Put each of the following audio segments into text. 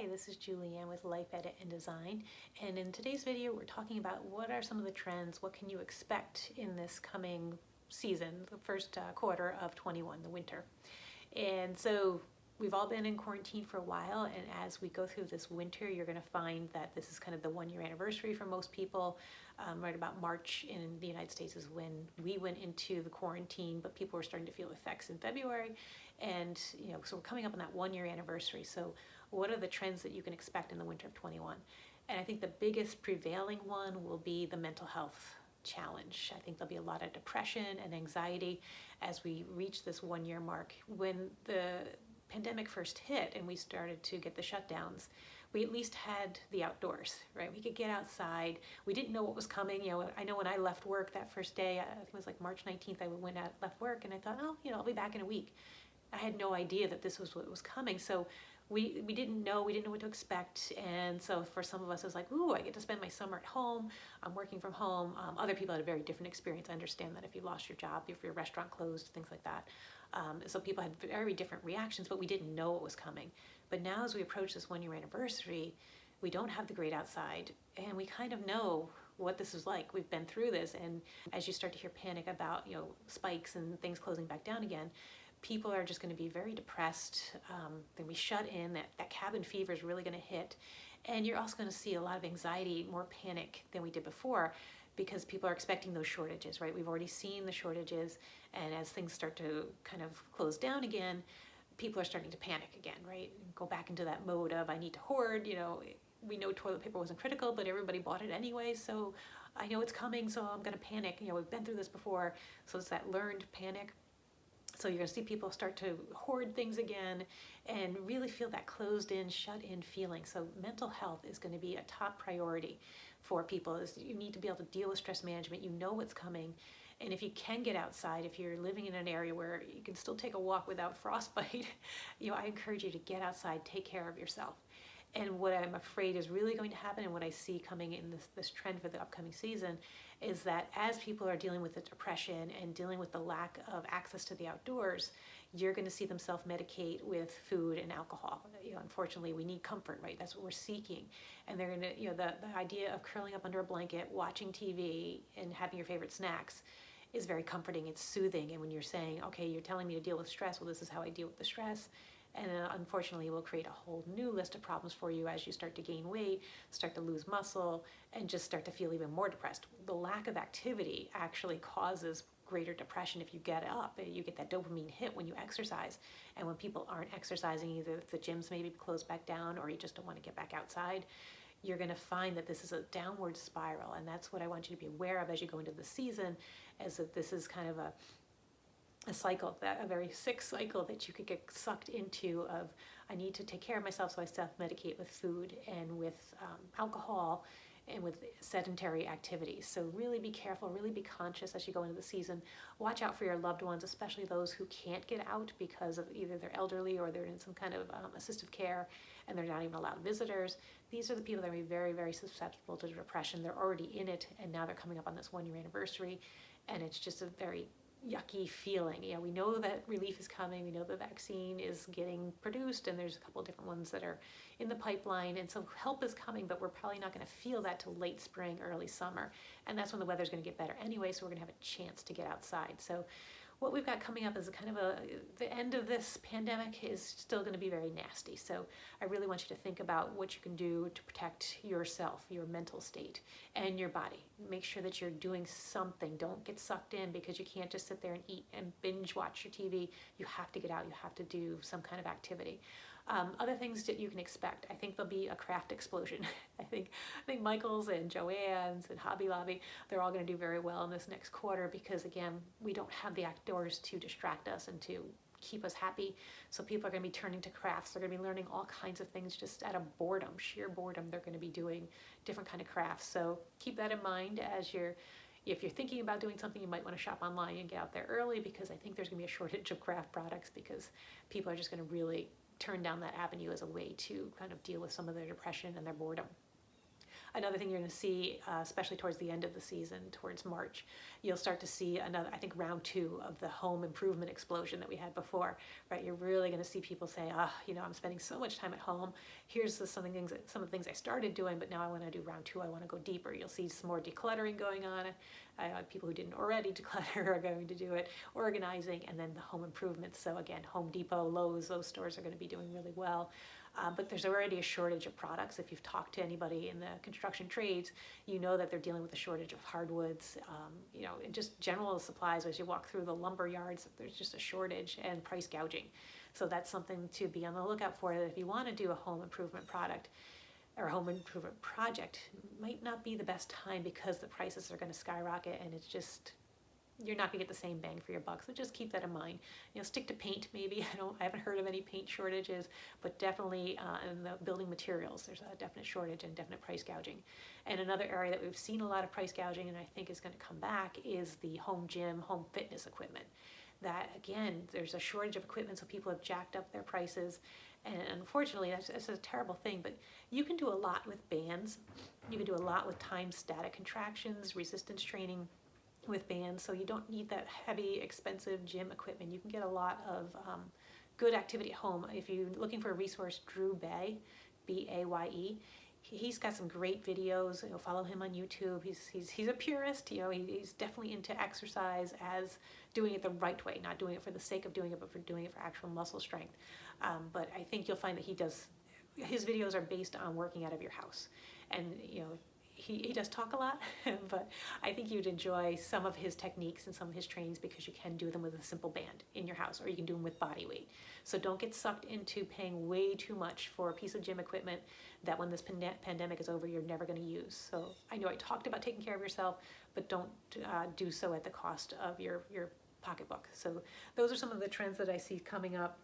Hi, this is Julianne with Life Edit and Design, and in today's video we're talking about what are some of the trends, what can you expect in this coming season, the first quarter of 21, the winter. And so we've all been in quarantine for a while, and as we go through this winter, you're going to find that this is kind of the 1 year anniversary for most people. Right about March in the United States is when we went into the quarantine, but people were starting to feel effects in February. And so we're coming up on that 1 year anniversary. So what are the trends that you can expect in the winter of 21? And I think the biggest prevailing one will be the mental health challenge. I think there'll be a lot of depression and anxiety as we reach this 1 year mark. When the pandemic first hit and we started to get the shutdowns, we at least had the outdoors, right? We could get outside. We didn't know what was coming. I know when I left work that first day, I think it was like March 19th, I went out, left work, and I thought, I'll be back in a week. I had no idea that this was what was coming. So we didn't know what to expect. And so for some of us, it was like, ooh, I get to spend my summer at home. I'm working from home. Other people had a very different experience. I understand that if you lost your job, if your restaurant closed, things like that. So people had very different reactions, but we didn't know what was coming. But now as we approach this 1 year anniversary, we don't have the great outside, and we kind of know what this is like. We've been through this, and as you start to hear panic about spikes and things closing back down again, people are just going to be very depressed. They're going to be shut in. That cabin fever is really going to hit, and you're also going to see a lot of anxiety, more panic than we did before, because people are expecting those shortages, right? We've already seen the shortages, and as things start to kind of close down again, people are starting to panic again, right? Go back into that mode of I need to hoard. We know toilet paper wasn't critical, but everybody bought it anyway, so I know it's coming, so I'm going to panic. We've been through this before, so it's that learned panic. So you're going to see people start to hoard things again and really feel that closed in, shut in feeling. So mental health is going to be a top priority for people. You need to be able to deal with stress management. You know what's coming. And if you can get outside, if you're living in an area where you can still take a walk without frostbite, I encourage you to get outside, take care of yourself. And what I'm afraid is really going to happen, and what I see coming in this trend for the upcoming season, is that as people are dealing with the depression and dealing with the lack of access to the outdoors, you're going to see them self-medicate with food and alcohol. Unfortunately, we need comfort, right? That's what we're seeking. And they're going to, the idea of curling up under a blanket, watching TV, and having your favorite snacks is very comforting. It's soothing. And when you're saying, okay, you're telling me to deal with stress, well, this is how I deal with the stress. And unfortunately, it will create a whole new list of problems for you as you start to gain weight, start to lose muscle, and just start to feel even more depressed. The lack of activity actually causes greater depression. If you get up, you get that dopamine hit when you exercise. And when people aren't exercising, either if the gyms maybe closed back down or you just don't want to get back outside, you're going to find that this is a downward spiral. And that's what I want you to be aware of as you go into the season, is that this is kind of a cycle, a very sick cycle that you could get sucked into of, I need to take care of myself, so I self-medicate with food and with alcohol and with sedentary activities. So really be careful, really be conscious as you go into the season. Watch out for your loved ones, especially those who can't get out because of either they're elderly or they're in some kind of assistive care and they're not even allowed visitors. These are the people that are very, very susceptible to depression. They're already in it, and now they're coming up on this 1 year anniversary, and it's just a very yucky feeling. We know that relief is coming. We know the vaccine is getting produced, and there's a couple of different ones that are in the pipeline, and so help is coming, but we're probably not going to feel that till late spring, early summer, and that's when the weather's going to get better anyway, so we're going to have a chance to get outside. So what we've got coming up is the end of this pandemic is still going to be very nasty. So I really want you to think about what you can do to protect yourself, your mental state, and your body. Make sure that you're doing something. Don't get sucked in because you can't just sit there and eat and binge watch your TV. You have to get out. You have to do some kind of activity. Other things that you can expect, I think there'll be a craft explosion. I think Michael's and Joann's and Hobby Lobby, they're all going to do very well in this next quarter because, again, we don't have the outdoors to distract us and to keep us happy. So people are going to be turning to crafts. They're going to be learning all kinds of things just out of boredom, sheer boredom. They're going to be doing different kind of crafts. So keep that in mind if you're thinking about doing something, you might want to shop online and get out there early, because I think there's going to be a shortage of craft products because people are just going to really turn down that avenue as a way to kind of deal with some of their depression and their boredom. Another thing you're going to see, especially towards the end of the season, towards March, you'll start to see another, I think, round 2 of the home improvement explosion that we had before, right? You're really going to see people say, I'm spending so much time at home. Here's some of the things I started doing, but now I want to do round 2. I want to go deeper. You'll see some more decluttering going on. People who didn't already declutter are going to do it, organizing, and then the home improvements. So again, Home Depot, Lowe's, those stores are going to be doing really well. But there's already a shortage of products. If you've talked to anybody in the construction trades, you know that they're dealing with a shortage of hardwoods, and just general supplies. As you walk through the lumber yards, there's just a shortage and price gouging. So that's something to be on the lookout for. That if you want to do a home improvement product or home improvement project, it might not be the best time because the prices are going to skyrocket, and it's just, you're not gonna get the same bang for your buck. So just keep that in mind. Stick to paint maybe. I haven't heard of any paint shortages, but definitely in the building materials, there's a definite shortage and definite price gouging. And another area that we've seen a lot of price gouging, and I think is gonna come back, is the home gym, home fitness equipment. That again, there's a shortage of equipment, so people have jacked up their prices. And unfortunately, that's a terrible thing, but you can do a lot with bands. You can do a lot with time static contractions, resistance training, with bands, so you don't need that heavy, expensive gym equipment. You can get a lot of good activity at home. If you're looking for a resource, Drew Baye, B-A-Y-E, he's got some great videos. Follow him on YouTube. He's a purist. He's definitely into exercise as doing it the right way, not doing it for the sake of doing it, but for doing it for actual muscle strength. But I think you'll find that his videos are based on working out of your house, and he does talk a lot, but I think you'd enjoy some of his techniques and some of his trainings because you can do them with a simple band in your house, or you can do them with body weight. So don't get sucked into paying way too much for a piece of gym equipment that when this pandemic is over, you're never going to use. So I know I talked about taking care of yourself, but don't do so at the cost of your pocketbook. So those are some of the trends that I see coming up.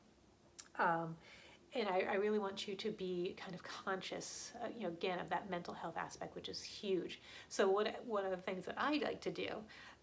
And I really want you to be kind of conscious, again, of that mental health aspect, which is huge. So one of the things that I like to do,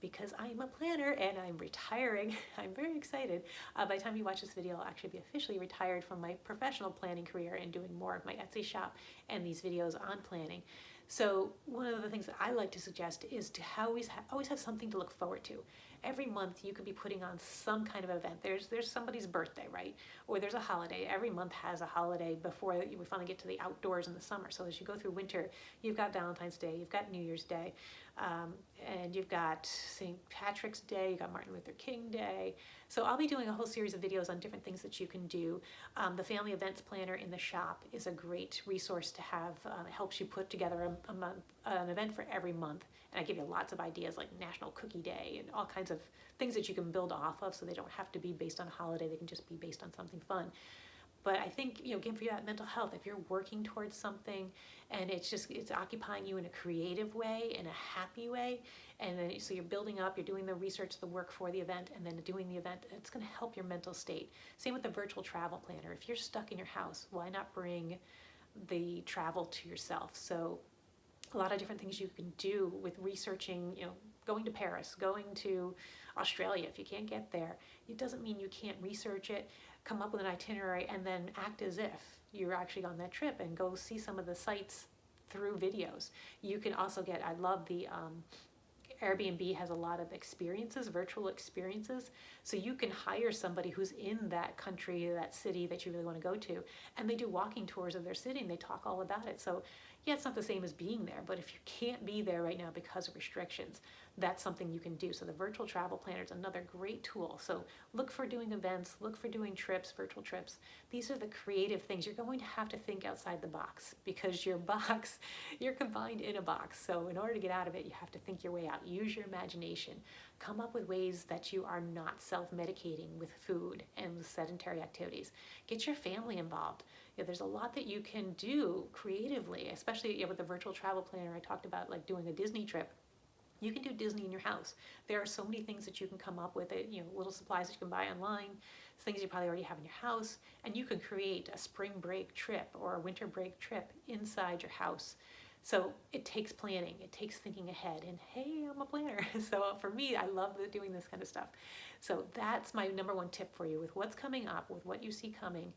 because I'm a planner and I'm retiring, I'm very excited. By the time you watch this video, I'll actually be officially retired from my professional planning career and doing more of my Etsy shop and these videos on planning. So one of the things that I like to suggest is to always have something to look forward to. Every month you could be putting on some kind of event. There's somebody's birthday, right? Or there's a holiday. Every month has a holiday before we finally get to the outdoors in the summer. So as you go through winter, you've got Valentine's Day, you've got New Year's Day, and you've got St. Patrick's Day, you've got Martin Luther King Day. So I'll be doing a whole series of videos on different things that you can do. The Family Events Planner in the shop is a great resource to have. It helps you put together an event for every month. And I give you lots of ideas like National Cookie Day and all kinds of things that you can build off of, so they don't have to be based on a holiday. They can just be based on something fun. But I think, again, for you, that mental health, if you're working towards something and it's occupying you in a creative way, in a happy way, and then so you're building up, you're doing the research, the work for the event, and then doing the event, it's going to help your mental state. Same with the virtual travel planner. If you're stuck in your house, why not bring the travel to yourself? So a lot of different things you can do with researching, going to Paris, going to Australia. If you can't get there, it doesn't mean you can't research it, come up with an itinerary, and then act as if you're actually on that trip and go see some of the sites through videos. You can also I love the Airbnb has a lot of experiences, virtual experiences, so you can hire somebody who's in that country, that city that you really want to go to, and they do walking tours of their city and they talk all about it. So yeah, it's not the same as being there, but if you can't be there right now because of restrictions, that's something you can do. So the virtual travel planner is another great tool. So look for doing events, look for doing trips, virtual trips. These are the creative things. You're going to have to think outside the box because you're confined in a box. So in order to get out of it, you have to think your way out. Use your imagination. Come up with ways that you are not self-medicating with food and with sedentary activities. Get your family involved. There's a lot that you can do creatively, especially with the virtual travel planner. I talked about like doing a Disney trip. You can do Disney in your house. There are so many things that you can come up with, little supplies that you can buy online, things you probably already have in your house, and you can create a spring break trip or a winter break trip inside your house. So it takes planning, it takes thinking ahead, and hey, I'm a planner. So for me, I love doing this kind of stuff. So that's my number one tip for you with what's coming up, with what you see coming.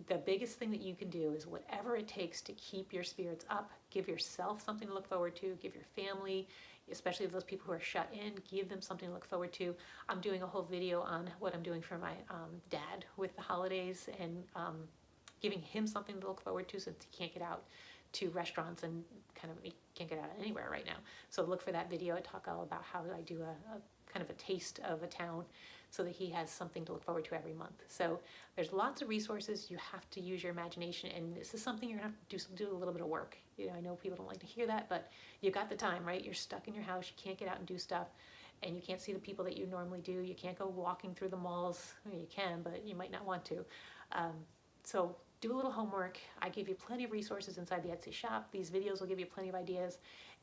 the biggest thing that you can do is whatever it takes to keep your spirits up. Give yourself something to look forward to. Give your family, especially those people who are shut in, give them something to look forward to. I'm doing a whole video on what I'm doing for my dad with the holidays, and giving him something to look forward to since he can't get out to restaurants and he can't get out anywhere right now. So look for that video. I talk all about how I do a kind of a taste of a town so that he has something to look forward to every month. So there's lots of resources. You have to use your imagination, and this is something you're gonna have to do a little bit of work. I know people don't like to hear that, but you've got the time, right? You're stuck in your house, you can't get out and do stuff, and you can't see the people that you normally do. You can't go walking through the malls. I mean, you can, but you might not want to. So do a little homework. I give you plenty of resources inside the Etsy shop. These videos will give you plenty of ideas,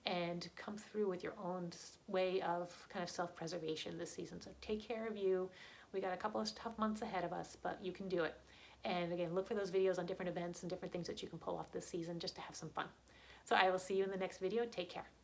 and come through with your own way of kind of self-preservation this season. So take care of you. We got a couple of tough months ahead of us, but you can do it. And again, look for those videos on different events and different things that you can pull off this season just to have some fun. So I will see you in the next video. Take care.